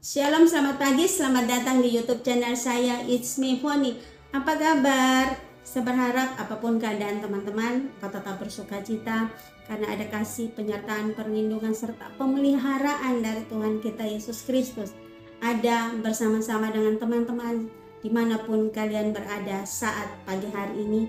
Shalom, selamat pagi, selamat datang di YouTube channel saya, It's Me Foni. Apa kabar? Saya berharap apapun keadaan teman-teman, kau tetap bersuka cita karena ada kasih, penyertaan, perlindungan, serta pemeliharaan dari Tuhan kita Yesus Kristus. Ada bersama-sama dengan teman-teman dimanapun kalian berada saat pagi hari ini.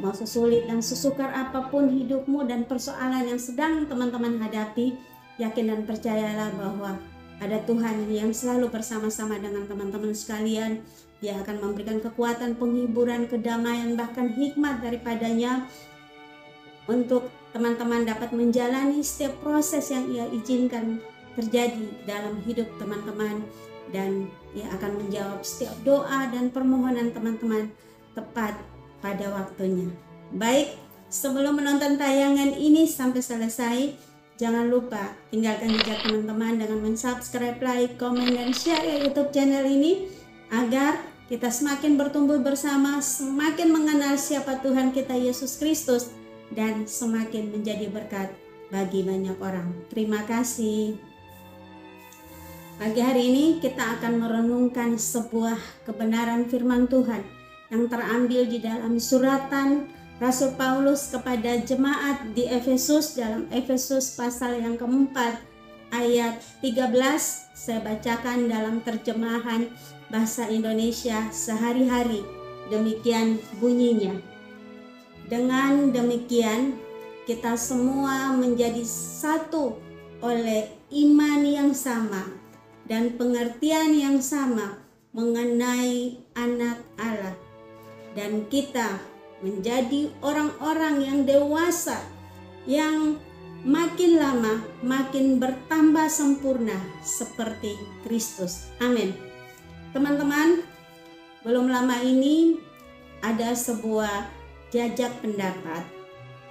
Mau sesulit dan sesukar apapun hidupmu dan persoalan yang sedang teman-teman hadapi, yakin dan percayalah bahwa ada Tuhan yang selalu bersama-sama dengan teman-teman sekalian. Dia akan memberikan kekuatan, penghiburan, kedamaian, bahkan hikmat daripadanya untuk teman-teman dapat menjalani setiap proses yang Ia izinkan terjadi dalam hidup teman-teman, dan Ia akan menjawab setiap doa dan permohonan teman-teman tepat pada waktunya. Baik, sebelum menonton tayangan ini sampai selesai, jangan lupa tinggalkan jejak teman-teman dengan mensubscribe, like, komen, dan share ya YouTube channel ini agar kita semakin bertumbuh bersama, semakin mengenal siapa Tuhan kita Yesus Kristus, dan semakin menjadi berkat bagi banyak orang. Terima kasih. Pagi hari ini kita akan merenungkan sebuah kebenaran firman Tuhan yang terambil di dalam suratan Rasul Paulus kepada jemaat di Efesus, dalam Efesus pasal yang keempat ayat 13. Saya bacakan dalam terjemahan bahasa Indonesia sehari-hari. Demikian bunyinya. Dengan demikian kita semua menjadi satu oleh iman yang sama dan pengertian yang sama mengenai anak Allah, dan kita menjadi orang-orang yang dewasa yang makin lama makin bertambah sempurna seperti Kristus. Amin. Teman-teman, belum lama ini ada sebuah jajak pendapat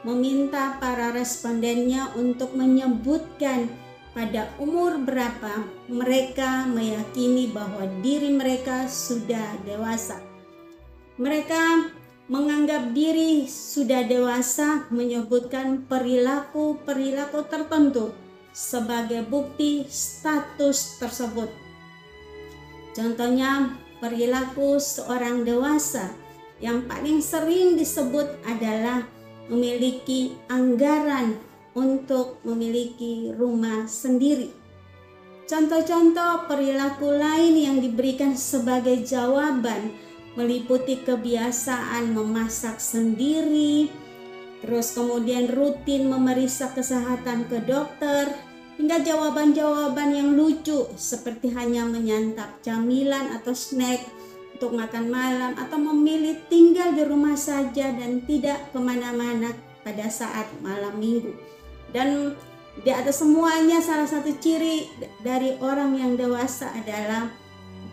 meminta para respondennya untuk menyebutkan pada umur berapa mereka meyakini bahwa diri mereka sudah dewasa. Mereka menganggap diri sudah dewasa, menyebutkan perilaku-perilaku tertentu sebagai bukti status tersebut. Contohnya, perilaku seorang dewasa yang paling sering disebut adalah memiliki anggaran untuk memiliki rumah sendiri. Contoh-contoh perilaku lain yang diberikan sebagai jawaban meliputi kebiasaan memasak sendiri, terus kemudian rutin memeriksa kesehatan ke dokter, hingga jawaban-jawaban yang lucu seperti hanya menyantap camilan atau snack untuk makan malam, atau memilih tinggal di rumah saja dan tidak kemana-mana pada saat malam minggu. Dan di atas semuanya, salah satu ciri dari orang yang dewasa adalah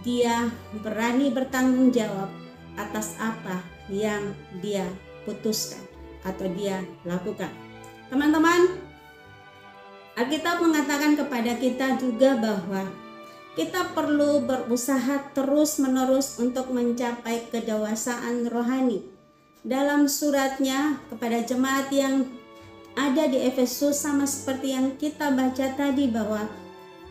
dia berani bertanggung jawab atas apa yang dia putuskan atau dia lakukan. Teman-teman, Alkitab mengatakan kepada kita juga bahwa kita perlu berusaha terus-menerus untuk mencapai kedewasaan rohani. Dalam suratnya kepada jemaat yang ada di Efesus, sama seperti yang kita baca tadi, bahwa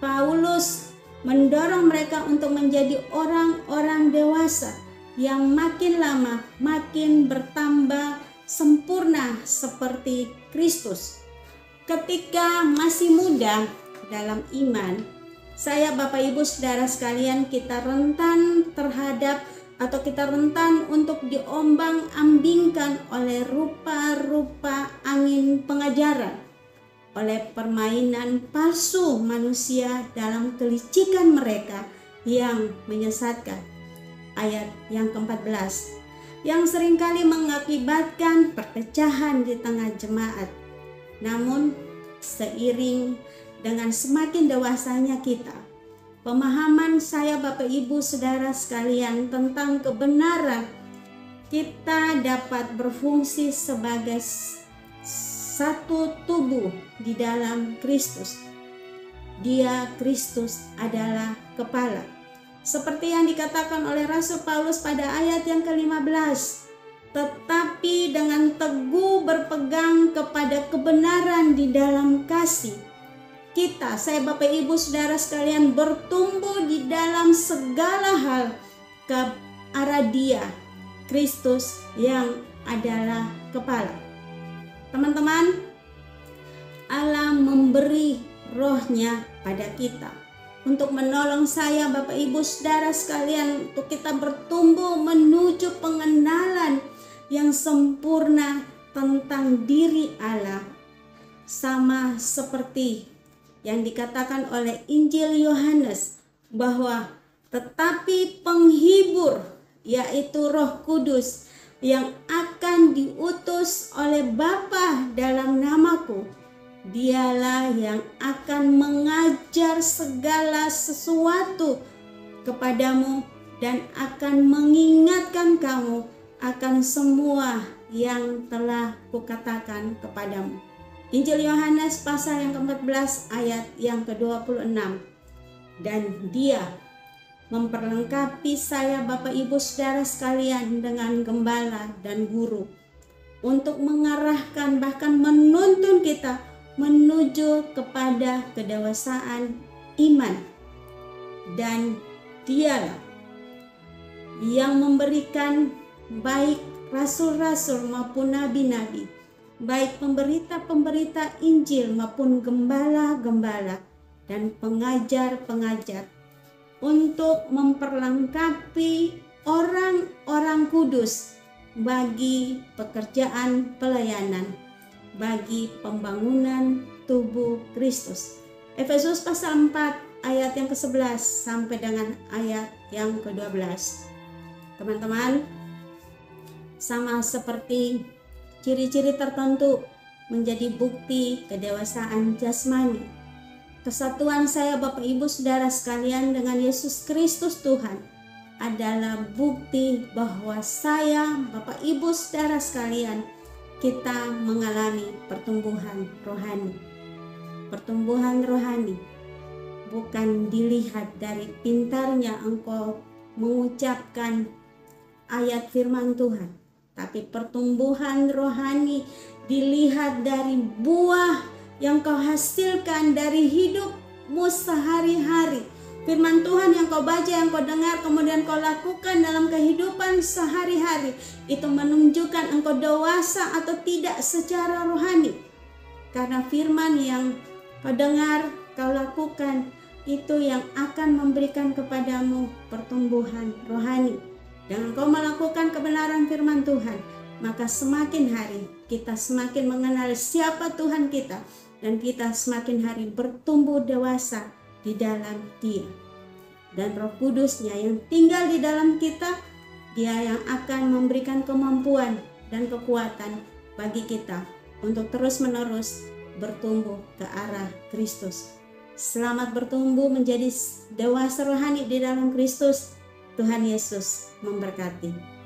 Paulus mendorong mereka untuk menjadi orang-orang dewasa yang makin lama makin bertambah sempurna seperti Kristus. Ketika masih muda dalam iman, saya, Bapak, Ibu, Saudara sekalian, kita rentan terhadap atau kita rentan untuk diombang-ambingkan oleh rupa-rupa angin pengajaran, oleh permainan palsu manusia dalam kelicikan mereka yang menyesatkan. Ayat yang ke-14 yang seringkali mengakibatkan perpecahan di tengah jemaat. Namun seiring dengan semakin dewasanya kita, pemahaman saya, Bapak, Ibu, Saudara sekalian, tentang kebenaran, kita dapat berfungsi sebagai satu tubuh di dalam Kristus. Dia, Kristus, adalah kepala. Seperti yang dikatakan oleh Rasul Paulus pada ayat yang ke-15, tetapi dengan teguh berpegang kepada kebenaran di dalam kasih, kita, saya Bapak Ibu Saudara sekalian, bertumbuh di dalam segala hal ke arah Dia, Kristus yang adalah kepala. Teman-teman, Allah memberi rohnya pada kita untuk menolong saya Bapak Ibu Saudara sekalian, untuk kita bertumbuh menuju pengenalan yang sempurna tentang diri Allah, sama seperti yang dikatakan oleh Injil Yohanes, bahwa tetapi penghibur, yaitu Roh Kudus, yang akan diutus oleh Bapa dalam namaku, Dialah yang akan mengajar segala sesuatu kepadamu dan akan mengingatkan kamu akan semua yang telah kukatakan kepadamu. Injil Yohanes pasal yang ke-14 ayat yang ke-26. Dan Dia memperlengkapi saya Bapak Ibu Saudara sekalian dengan gembala dan guru untuk mengarahkan, bahkan menuntun kita menuju kepada kedewasaan iman. Dan Dialah yang memberikan baik rasul-rasul maupun nabi-nabi, baik pemberita-pemberita Injil maupun gembala-gembala dan pengajar-pengajar, untuk memperlengkapi orang-orang kudus bagi pekerjaan pelayanan, bagi pembangunan tubuh Kristus. Efesus pasal 4 ayat yang ke-11 sampai dengan ayat yang ke-12. Teman-teman, sama seperti ciri-ciri tertentu menjadi bukti kedewasaan jasmani, kesatuan saya Bapak Ibu Saudara sekalian dengan Yesus Kristus Tuhan adalah bukti bahwa saya Bapak Ibu Saudara sekalian, kita mengalami pertumbuhan rohani. Pertumbuhan rohani bukan dilihat dari pintarnya engkau mengucapkan ayat firman Tuhan, tapi pertumbuhan rohani dilihat dari buah yang kau hasilkan dari hidupmu sehari-hari. Firman Tuhan yang kau baca, yang kau dengar, kemudian kau lakukan dalam kehidupan sehari-hari, itu menunjukkan engkau dewasa atau tidak secara rohani. Karena firman yang kau dengar, kau lakukan, itu yang akan memberikan kepadamu pertumbuhan rohani. Dengan kau melakukan kebenaran firman Tuhan, maka semakin hari kita semakin mengenal siapa Tuhan kita, dan kita semakin hari bertumbuh dewasa di dalam Dia. Dan Roh Kudusnya yang tinggal di dalam kita, Dia yang akan memberikan kemampuan dan kekuatan bagi kita untuk terus-menerus bertumbuh ke arah Kristus. Selamat bertumbuh menjadi dewasa rohani di dalam Kristus. Tuhan Yesus memberkati.